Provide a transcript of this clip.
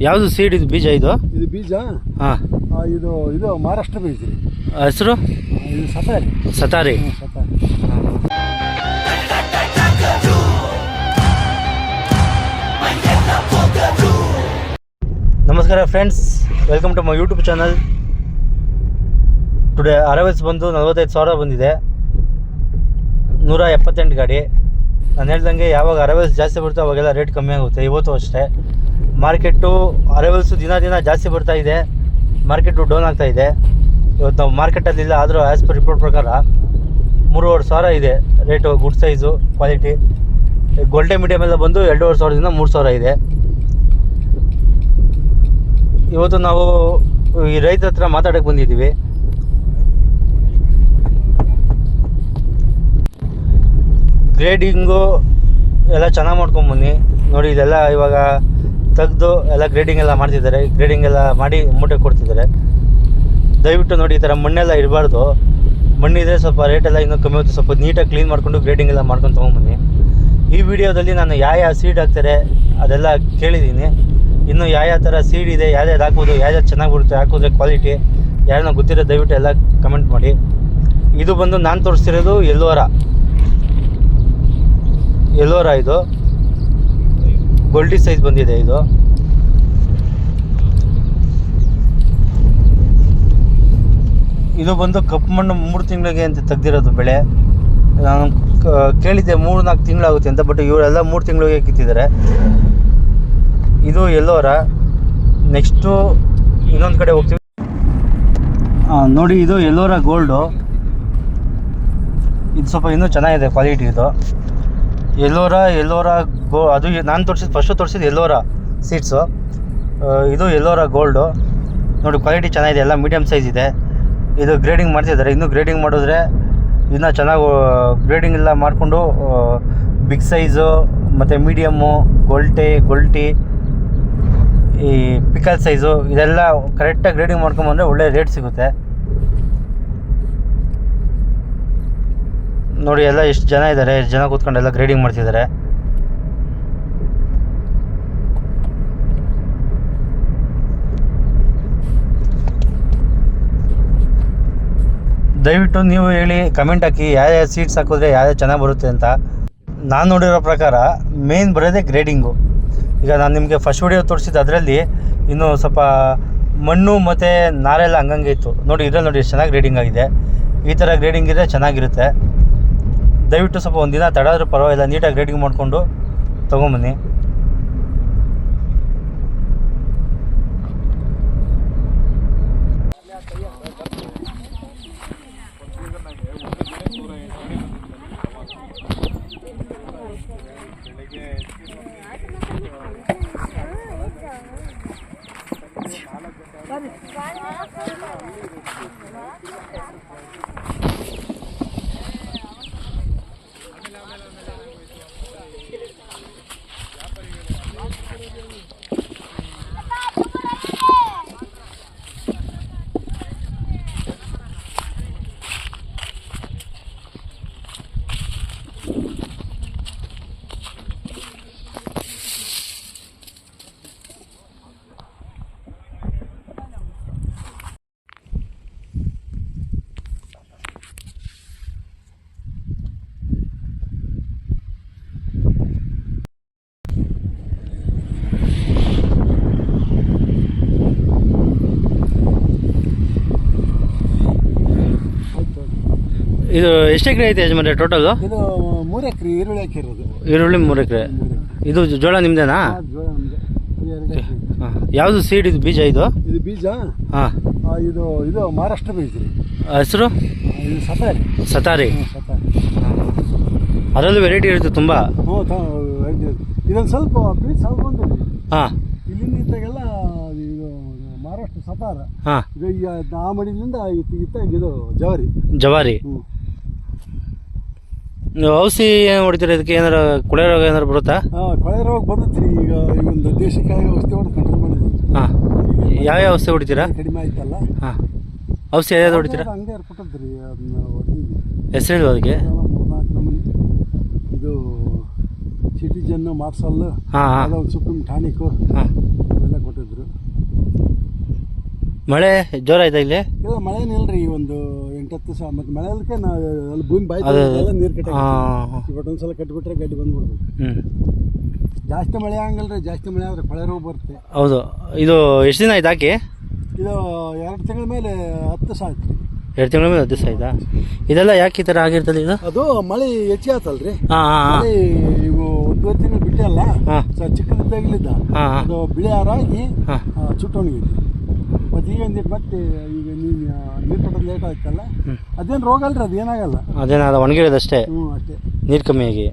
ಯಾವುದು ಸೀಡ್ ಇದು ಬೀಜ ಇದು? ಇದು ಬೀಜ. ಹಾಂ. ಇದು ಇದು ಮಹಾರಾಷ್ಟ್ರ ಬೀಜ ರೀ. ಹೆಸರು? ಇದು ಸತಾರಿ. ಸತಾರಿ. ಸತಾರಿ. ನಮಸ್ಕಾರ friends, welcome to my YouTube channel. Today arrivals ಬಂದು 45,000 ಬಂದಿದೆ. 178 ಗಾಡಿ. ನಾನು ಹೇಳ್ದಂಗೆ ಯಾವಾಗ ಅರವಲ್ಸ್ ಜಾಸ್ತಿ ಬರ್ತೋ ಅವಾಗೆಲ್ಲ ರೇಟ್ ಕಮ್ಮಿ ಆಗುತ್ತೆ. ಇವತ್ತು ಅಷ್ಟೇ ಮಾರ್ಕೆಟು ಅರವಲ್ಸು ದಿನ ಜಾಸ್ತಿ ಬರ್ತಾ ಇದೆ. ಮಾರ್ಕೆಟು ಡೌನ್ ಆಗ್ತಾ ಇದೆ. ಇವತ್ತು ನಾವು ಮಾರ್ಕೆಟಲ್ಲಿಲ್ಲ, ಆದರೂ ಆ್ಯಸ್ ಪರ್ ರಿಪೋರ್ಟ್ ಪ್ರಕಾರ 3,500 ಇದೆ ರೇಟು. Good size quality. ಗೋಲ್ಡೆ ಮೀಡಿಯಮ್ ಎಲ್ಲ ಬಂದು 2,500ದಿಂದ 3,000 ಇದೆ. ಇವತ್ತು ನಾವು ಈ ರೈತರ ಹತ್ರ ಮಾತಾಡೋಕ್ಕೆ ಬಂದಿದ್ದೀವಿ. ಗ್ರೇಡಿಂಗು ಎಲ್ಲ ಚೆನ್ನಾಗಿ ಮಾಡ್ಕೊಂಬನ್ನಿ. ನೋಡಿ, ಇದೆಲ್ಲ ಇವಾಗ ತೆಗೆದು ಎಲ್ಲ ಗ್ರೇಡಿಂಗ್ ಎಲ್ಲ ಮಾಡ್ತಿದ್ದಾರೆ. ಗ್ರೇಡಿಂಗ್ ಎಲ್ಲ ಮಾಡಿ ಮೂಟೆ ಕೊಡ್ತಿದ್ದಾರೆ. ದಯವಿಟ್ಟು ನೋಡಿ, ಈ ಥರ ಮಣ್ಣೆಲ್ಲ ಇರಬಾರ್ದು. ಮಣ್ಣಿದ್ರೆ ಸ್ವಲ್ಪ ರೇಟೆಲ್ಲ ಇನ್ನೂ ಕಮ್ಮಿ ಆಗುತ್ತೆ. ಸ್ವಲ್ಪ ನೀಟಾಗಿ ಕ್ಲೀನ್ ಮಾಡಿಕೊಂಡು ಗ್ರೇಡಿಂಗ್ ಎಲ್ಲ ಮಾಡ್ಕೊಂಡು ತೊಗೊಂಬನ್ನಿ. ಈ ವಿಡಿಯೋದಲ್ಲಿ ನಾನು ಯಾವ ಸೀಡ್ ಹಾಕ್ತಾರೆ ಅದೆಲ್ಲ ಕೇಳಿದ್ದೀನಿ. ಇನ್ನು ಯಾವ ಥರ ಸೀಡ್ ಇದೆ, ಯಾವ್ಯಾವ್ದು ಹಾಕ್ಬೋದು, ಯಾವ್ಯಾವ್ದು ಚೆನ್ನಾಗಿ ಬರುತ್ತೆ, ಹಾಕಿದ್ರೆ ಕ್ವಾಲಿಟಿ ಯಾರನ್ನ ಗೊತ್ತಿರೋ ದಯವಿಟ್ಟು ಎಲ್ಲ ಕಮೆಂಟ್ ಮಾಡಿ. ಇದು ಬಂದು ನಾನು ತೋರಿಸ್ತಿರೋದು ಎಲ್ಲೋರ. ಇದು ಗೋಲ್ಡಿ ಸೈಜ್ ಬಂದಿದೆ. ಇದು ಬಂದು ಕಪ್ಪು ಮಣ್ಣು 3 ತಿಂಗಳಿಗೆ ಅಂತ ತೆಗ್ದಿರೋದು ಬೆಳೆ. ನಾನು ಕೇಳಿದ್ದೆ 3-4 ತಿಂಗಳಾಗುತ್ತೆ ಅಂತ, ಬಟ್ ಇವರೆಲ್ಲ 3 ತಿಂಗಳಿಗೆ ಕಿತ್ತಿದ್ದಾರೆ. ಇದು ಎಲ್ಲೋರ. ನೆಕ್ಸ್ಟು ಇನ್ನೊಂದು ಕಡೆ ಹೋಗ್ತೀವಿ. ನೋಡಿ, ಇದು ಎಲ್ಲೋರ ಗೋಲ್ಡು. ಇದು ಸ್ವಲ್ಪ ಇನ್ನೂ ಚೆನ್ನಾಗಿದೆ ಕ್ವಾಲಿಟಿ. ಇದು ಎಲ್ಲೋರ ಅದು ನಾನು ಫಸ್ಟು ತೋರಿಸಿದ್ದು ಎಲ್ಲೋರ ಸೀಡ್ಸು. ಇದು ಎಲ್ಲೋರ ಗೋಲ್ಡು. ನೋಡಿ, ಕ್ವಾಲಿಟಿ ಚೆನ್ನಾಗಿದೆ. ಎಲ್ಲ ಮೀಡಿಯಮ್ ಸೈಜ್ ಇದೆ. ಇದು ಗ್ರೇಡಿಂಗ್ ಮಾಡ್ತಿದ್ದಾರೆ. ಇನ್ನೂ ಗ್ರೇಡಿಂಗ್ ಮಾಡಿದ್ರೆ ಇನ್ನೂ ಚೆನ್ನಾಗಿ ಗ್ರೇಡಿಂಗ್ ಎಲ್ಲ ಮಾಡಿಕೊಂಡು ಬಿಗ್ ಸೈಜು ಮತ್ತು ಮೀಡಿಯಮ್ಮು, ಗೊಲ್ಟಿ, ಈ ಪಿಕಲ್ ಸೈಜು ಇದೆಲ್ಲ ಕರೆಕ್ಟಾಗಿ ಗ್ರೇಡಿಂಗ್ ಮಾಡ್ಕೊಂಬಂದರೆ ಒಳ್ಳೆ ರೇಟ್ ಸಿಗುತ್ತೆ. ನೋಡಿ, ಎಲ್ಲ ಎಷ್ಟು ಜನ ಇದ್ದಾರೆ, ಎಷ್ಟು ಜನ ಕೂತ್ಕೊಂಡು ಎಲ್ಲ ಗ್ರೇಡಿಂಗ್ ಮಾಡ್ತಿದ್ದಾರೆ. ದಯವಿಟ್ಟು ನೀವು ಹೇಳಿ, ಕಮೆಂಟ್ ಹಾಕಿ ಯಾವ ಸೀಡ್ಸ್ ಹಾಕಿದ್ರೆ ಯಾವ್ಯಾವ ಚೆನ್ನಾಗಿ ಬರುತ್ತೆ ಅಂತ. ನಾನು ನೋಡಿರೋ ಪ್ರಕಾರ ಮೇನ್ ಬರೋದೇ ಗ್ರೇಡಿಂಗು. ಈಗ ನಾನು ನಿಮಗೆ ಫಸ್ಟ್ ವಿಡಿಯೋ ತೋರಿಸಿದ್ದು, ಅದರಲ್ಲಿ ಇನ್ನೂ ಸ್ವಲ್ಪ ಮಣ್ಣು ಮತ್ತು ನಾರೆಲ್ಲ ಹಂಗಂಗೆ ಇತ್ತು. ನೋಡಿ, ಇದರಲ್ಲಿ ನೋಡಿ ಎಷ್ಟು ಚೆನ್ನಾಗಿ ಗ್ರೇಡಿಂಗ್ ಆಗಿದೆ. ಈ ಥರ ಗ್ರೇಡಿಂಗ್ ಇದ್ದರೆ ಚೆನ್ನಾಗಿರುತ್ತೆ. ದಯವಿಟ್ಟು ಸ್ವಲ್ಪ ಒಂದಿನ ತಡಾದರೂ ಪರವಾಗಿಲ್ಲ, ನೀಟಾಗಿ ಗ್ರೇಡಿಂಗ್ ಮಾಡಿಕೊಂಡು ತೊಗೊಂಬನ್ನಿ. ಇದು ಎಷ್ಟು ಎಕರೆ ಐತೆ ಯಜಮಾನ್ರೆ ಟೋಟಲು? ಇದು 3 ಎಕರೆ ಈರುಳ್ಳಿ ಹಾಕಿರೋದು. ಈರುಳ್ಳಿ 3 ಎಕರೆ. ಇದು ಜೋಳ ನಿಮ್ದೇನಾ? ಜೋಳ ನಮ್ಮದೇ. ಯಾವುದು ಸೀಡ್ ಇದು ಬೀಜ? ಇದು ಬೀಜ. ಹಾಂ. ಇದು ಮಹಾರಾಷ್ಟ್ರ ಬೀಜ ರೀ. ಹೆಸರು? ಇದು ಸತಾರಿ. ಸತಾರಿ. ಅದರಲ್ಲೂ ವೆರೈಟಿ ಇರುತ್ತೆ ತುಂಬ. ಇದೊಂದು ಸ್ವಲ್ಪ ಬೀಜ ಸ್ವಲ್ಪ ಬಂದಿದೆ. ಹಾಂ. ಇಲ್ಲಿಂದ ಇದ್ದಾಗೆಲ್ಲ ಇದು ಮಹಾರಾಷ್ಟ್ರ ಸತಾರ. ಹಾಂ. ಇದು ಆ ಮಡಿಲಿಂದ ಇದು ಜವಾರಿ. ಔಷಧಿ ಏನು ಹೊಡಿತೀರ ಇದಕ್ಕೆ? ಏನಾರು ಕೊಳೆ ರೋಗ ಏನಾರು ಬರುತ್ತಾ? ಕೊಳೆ ರೋಗ ಬಂದತ್ರಿ. ಈಗ ಒಂದು ದೇಶಕ್ಕಾಗಿ ಔಷಧಿ ಹೊಡೆದು ಕಂಟ್ರೋಲ್ ಮಾಡಿದ್ವಿ. ಹಾಂ. ಯಾವ್ಯಾವ ಔಷಧಿ ಹೊಡಿತೀರಾ? ಕಡಿಮೆ ಆಯ್ತಲ್ಲ. ಹಾಂ. ಔಷಧಿ ಯಾವ್ದು ಹೊಡಿತೀರಾ? ಅಂಗಡಿ ಕೊಟ್ಟದ್ರಿ. ಅದನ್ನ ಹೆಸರಿಲ್ವ ಅದಕ್ಕೆ? 3-4 ನಮೂನಿ. ಇದು ಸಿಟಿಜನ್ ಮಾರ್ಸಲ್, ಹಾಂ, ಅದೊಂದು ಸುಪ್ರೀಂ ಟಾನಿಕ್ ಹಾಂ ಅವೆಲ್ಲ ಕೊಟ್ಟಿದ್ರು. ಮಳೆ ಜೋರ ಆಯ್ತಾ ಇಲ್ಲಿ? ಇಲ್ಲ ಮಳೆ ನಿಲ್ರಿ ಒಂದು 8-10 ದಿವಸ ಮತ್ತೆ ಮಳೆ ಅಲ್ಕೆ ನಾವು ಅಲ್ಲಿ ಭೂಮಿ ಬಾಯಿ ಎಲ್ಲ ನೀರು ಕಟ್ಟಿ ಇವತ್ತು ಒಂದ್ಸಲ ಕಟ್ಟಿಬಿಟ್ರೆ ಗಡ್ಡಿ ಬಂದ್ಬಿಡ್ಬೋದು. ಜಾಸ್ತಿ ಮಳೆ ಆಗಲ್ರಿ, ಜಾಸ್ತಿ ಮಳೆ ಆದರೆ ಕೊಳೆ ರೋಗ ಬರುತ್ತೆ. ಹೌದು. ಇದು ಎಷ್ಟು ದಿನ ಆಯ್ತು ಹಾಕಿ? ಇದು 2 ತಿಂಗಳ ಮೇಲೆ 10 ದಿವಸ ಆಯ್ತು. 2 ತಿಂಗಳ ಮೇಲೆ 10 ದಿವಸ ಆಯ್ತಾ? ಇದೆಲ್ಲ ಯಾಕೆ ಈ ಥರ ಆಗಿರ್ತದೆ ಇದು? ಅದು ಮಳೆ ಹೆಚ್ಚಿಗೆ ಆತಲ್ರಿ. ಹಾಂ ಮಳೆ ಇವು 1 ತಿಂಗಳು ಬಿಟ್ಟಲ್ಲ, ಚಿಕ್ಕದಿದ್ದಾಗಲಿದ್ದ ಅದು ಬಿಳಿ ಹಾರಾಗಿ ಸುಟ್ಟೊಣಗಿದೆ. ಮತ್ತು ಈಗ ಮತ್ತೆ ಈಗ ನೀರು ಕಟ್ಟೋದು ಲೇಟ್ ಆಯ್ತಲ್ಲ, ಅದೇನು ರೋಗ ಅಲ್ರಿ, ಅದು ಏನಾಗಲ್ಲ. ಅದೇನಾದ ಒಣಗಿರೋದಷ್ಟೇ, ಅಷ್ಟೇ ನೀರು ಕಮ್ಮಿಯಾಗಿ.